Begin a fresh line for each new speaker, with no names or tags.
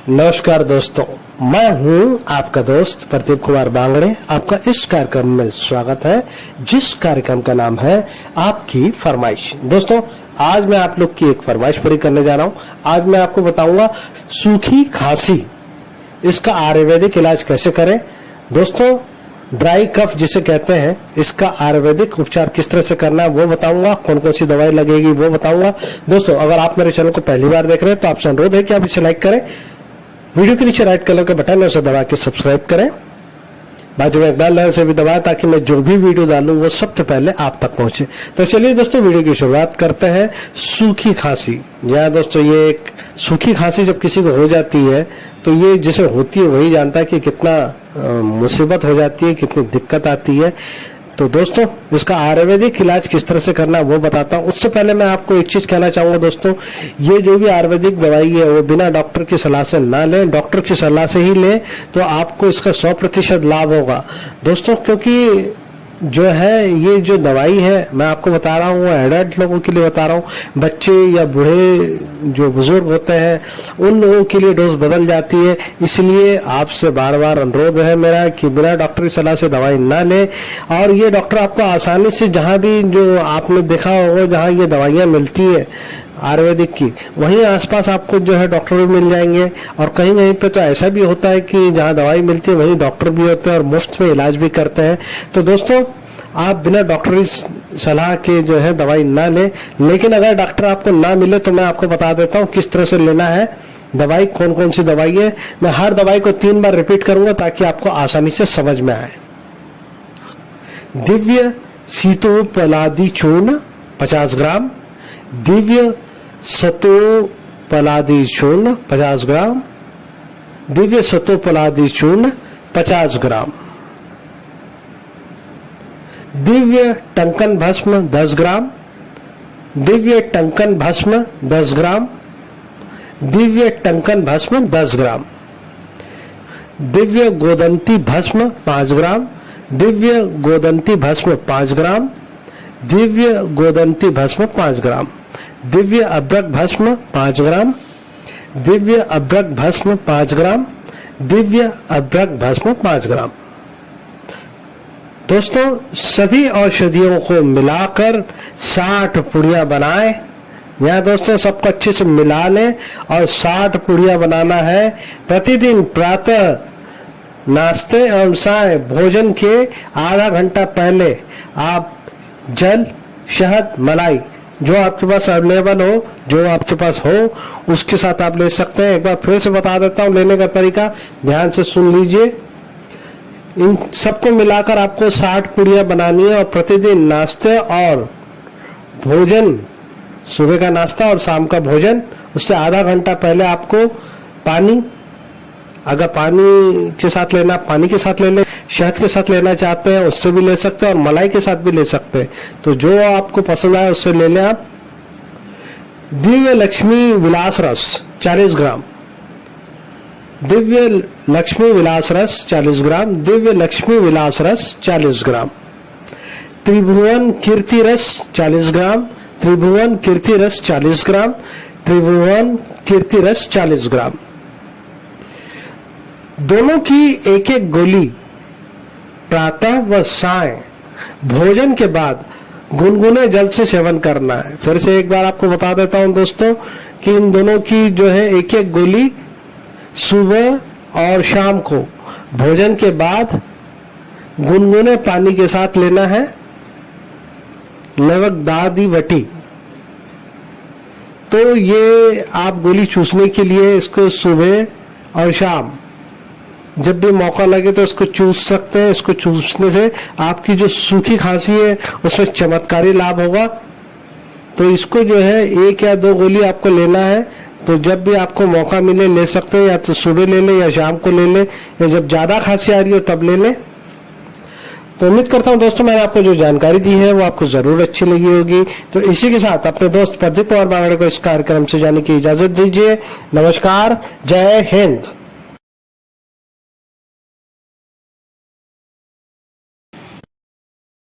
नमस्कार दोस्तों, मैं हूं आपका दोस्त प्रदीप कुमार बांगड़े। आपका इस कार्यक्रम में स्वागत है, जिस कार्यक्रम का नाम है आपकी फरमाइश। दोस्तों, आज मैं आप लोग की एक फरमाइश पूरी करने जा रहा हूं। आज मैं आपको बताऊंगा सूखी खांसी, इसका आयुर्वेदिक इलाज कैसे करें। दोस्तों, ड्राई कफ जिसे कहते हैं, इसका आयुर्वेदिक उपचार किस तरह से करना है वो बताऊंगा। कौन कौन सी दवाई लगेगी वो बताऊंगा। दोस्तों, अगर आप मेरे चैनल को पहली बार देख रहे हैं तो आपसे अनुरोध है कि आप इसे लाइक करें, वीडियो के नीचे राइट कलर का बटन है उसे दबा के सब्सक्राइब करें, बाजू में एक बेल आइकन से भी दबाएं ताकि मैं जो भी वीडियो डालूं वो सबसे पहले आप तक पहुंचे। तो चलिए दोस्तों, वीडियो की शुरुआत करते हैं। सूखी खांसी, या दोस्तों ये एक सूखी खांसी जब किसी को हो जाती है तो ये जिसे होती है वही जानता है कि कितना मुसीबत हो जाती है, कितनी दिक्कत आती है। तो दोस्तों, इसका आयुर्वेदिक इलाज किस तरह से करना है वो बताता हूँ। उससे पहले मैं आपको एक चीज कहना चाहूंगा दोस्तों, ये जो भी आयुर्वेदिक दवाई है वो बिना डॉक्टर की सलाह से ना लें, डॉक्टर की सलाह से ही लें तो आपको इसका 100% लाभ होगा दोस्तों। क्योंकि जो है ये जो दवाई है मैं आपको बता रहा हूँ, एडल्ट लोगों के लिए बता रहा हूँ। बच्चे या बूढ़े जो बुजुर्ग होते हैं उन लोगों के लिए डोज बदल जाती है। इसलिए आपसे बार बार अनुरोध है मेरा कि बिना डॉक्टर की सलाह से दवाई ना लें। और ये डॉक्टर आपको आसानी से जहां भी जो आपने देखा होगा जहां ये दवाइयां मिलती है आयुर्वेदिक की, वहीं आसपास आपको जो है डॉक्टर भी मिल जाएंगे। और कहीं कहीं पे तो ऐसा भी होता है कि जहां दवाई मिलती है वहीं डॉक्टर भी होते हैं और मुफ्त में इलाज भी करते हैं। तो दोस्तों, आप बिना डॉक्टरी सलाह के जो है दवाई ना लें। लेकिन अगर डॉक्टर आपको ना मिले तो मैं आपको बता देता हूँ किस तरह से लेना है दवाई, कौन कौन सी दवाई है। मैं हर दवाई को 3 बार रिपीट करूंगा ताकि आपको आसानी से समझ में आए। दिव्य शीतोपलादी चूर्ण 50 ग्राम, दिव्य सतोपलादी चूर्ण 50 ग्राम, दिव्य सतोपलादी चूर्ण 50 ग्राम, दिव्य टंकन भस्म 10 ग्राम, दिव्य टंकन भस्म 10 ग्राम, दिव्य टंकन भस्म 10 ग्राम, दिव्य गोदंती भस्म 5 ग्राम, दिव्य गोदंती भस्म 5 ग्राम, दिव्य गोदंती भस्म 5 ग्राम, दिव्य अभ्रक भस्म 5 ग्राम, दिव्य अभ्रक भस्म 5 ग्राम, दिव्य अभ्रक भस्म 5 ग्राम। दोस्तों, सभी औषधियों को मिलाकर 60 पुड़िया बनाएं। यहाँ दोस्तों सबको अच्छे से मिला लें और 60 पुड़िया बनाना है। प्रतिदिन प्रातः नाश्ते एवं साय भोजन के आधा घंटा पहले आप जल, शहद, मलाई जो आपके पास अवेलेबल हो, जो आपके पास हो उसके साथ आप ले सकते हैं। एक बार फिर से बता देता हूँ लेने का तरीका, ध्यान से सुन लीजिए। इन सबको मिलाकर आपको 60 पुड़िया बनानी है और प्रतिदिन नाश्ते और भोजन, सुबह का नाश्ता और शाम का भोजन, उससे आधा घंटा पहले आपको पानी, अगर पानी के साथ लेना पानी के साथ ले लें, शहद के साथ लेना चाहते हैं उससे भी ले सकते हैं और मलाई के साथ भी ले सकते हैं। तो जो आपको पसंद आए उससे ले लें आप। दिव्य लक्ष्मी विलास रस 40 ग्राम, दिव्य लक्ष्मी विलास रस 40 ग्राम, दिव्य लक्ष्मी विलास रस 40 ग्राम, त्रिभुवन कीर्ति रस 40 ग्राम, त्रिभुवन कीर्ति रस 40 ग्राम, त्रिभुवन कीर्ति रस 40 ग्राम। दोनों की एक एक गोली प्रातः व साय भोजन के बाद गुनगुने जल से सेवन करना है। फिर से एक बार आपको बता देता हूं दोस्तों कि इन दोनों की जो है एक एक गोली सुबह और शाम को भोजन के बाद गुनगुने पानी के साथ लेना है। लवक दादी वटी, तो ये आप गोली चूसने के लिए इसको सुबह और शाम जब भी मौका लगे तो इसको चूस सकते हैं। इसको चूसने से आपकी जो सूखी खांसी है उसमें चमत्कारी लाभ होगा। तो इसको जो है 1 या 2 गोली आपको लेना है। तो जब भी आपको मौका मिले ले सकते हैं, या तो सुबह ले लें या शाम को ले लें, या जब ज्यादा खांसी आ रही हो तब ले लें। तो उम्मीद करता हूं दोस्तों मैंने आपको जो जानकारी दी है वो आपको जरूर अच्छी लगी होगी। तो इसी के साथ अपने दोस्त प्रदीप कुमार बांगड़े को इस कार्यक्रम से जाने की इजाजत दीजिए। नमस्कार, जय हिंद।